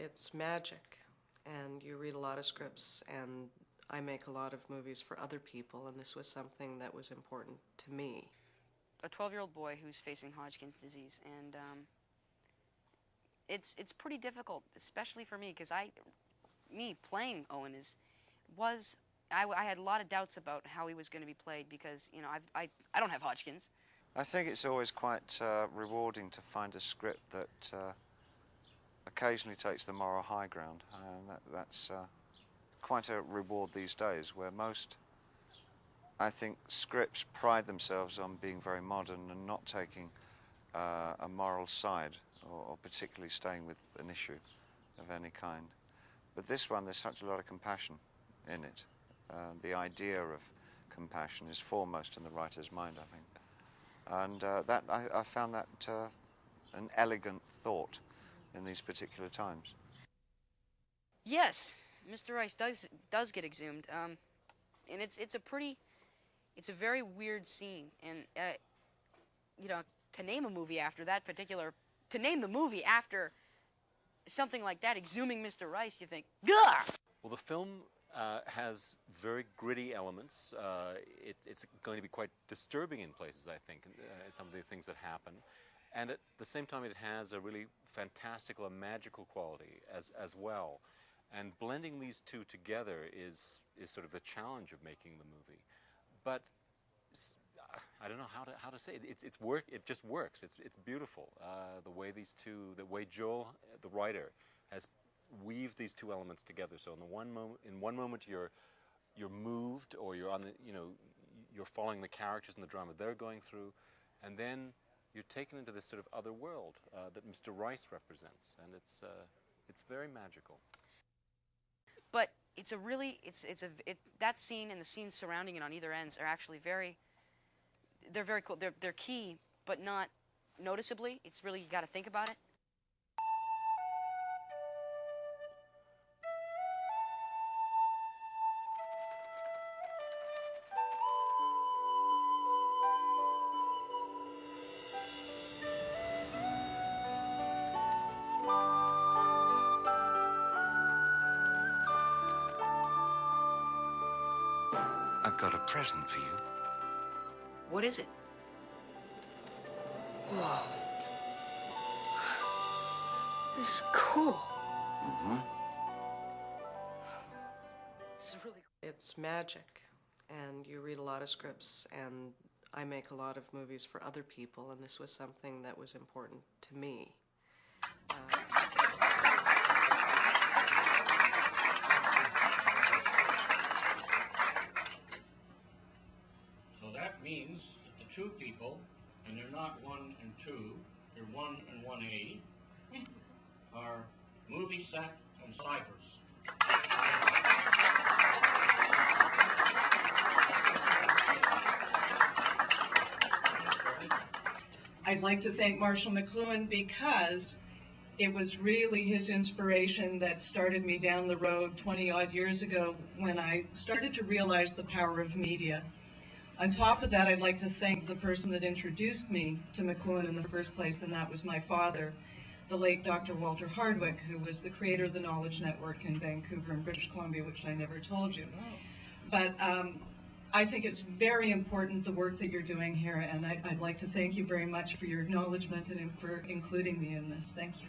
It's magic, and you read a lot of scripts, and I make a lot of movies for other people, and this was something that was important to me. A 12-year-old boy who's facing Hodgkin's disease, and it's pretty difficult, especially for me, because me playing Owen I had a lot of doubts about how he was going to be played because, you know, I don't have Hodgkin's. I think it's always quite rewarding to find a script that occasionally takes the moral high ground. That's quite a reward these days, where most, I think, scripts pride themselves on being very modern and not taking a moral side, or particularly staying with an issue of any kind. But this one, there's such a lot of compassion in it. The idea of compassion is foremost in the writer's mind, I think. And I found that an elegant thought in these particular times. Yes, Mr. Rice does get exhumed, and it's a very weird scene, and you know, to name the movie after something like that, exhuming Mr. Rice, you think, gah! Well, the film has very gritty elements. It's going to be quite disturbing in places, I think, some of the things that happen. And at the same time, it has a really fantastical and magical quality as well. And blending these two together is sort of the challenge of making the movie. But I don't know how to say it. It just works. It's beautiful. The way Joel, the writer, has weaved these two elements together. So in one moment you're moved, or you're you're following the characters and the drama they're going through, and then you're taken into this sort of other world that Mr. Rice represents, and it's very magical. But that scene and the scenes surrounding it on either ends are actually they're very cool. They're key, but not noticeably. It's really, you got to think about it. I've got a present for you. What is it? Whoa. This is cool. Mm-hmm. This is really cool. It's magic, and you read a lot of scripts, and I make a lot of movies for other people, and this was something that was important to me. So that means that the two people, and they're not 1 and 2, they're 1 and 1A, are movie set and Cypress. I'd like to thank Marshall McLuhan because it was really his inspiration that started me down the road 20-odd years ago when I started to realize the power of media. On top of that, I'd like to thank the person that introduced me to McLuhan in the first place, and that was my father, the late Dr. Walter Hardwick, who was the creator of the Knowledge Network in Vancouver and British Columbia, which I never told you. But I think it's very important, the work that you're doing here, and I'd like to thank you very much for your acknowledgement and for including me in this. Thank you.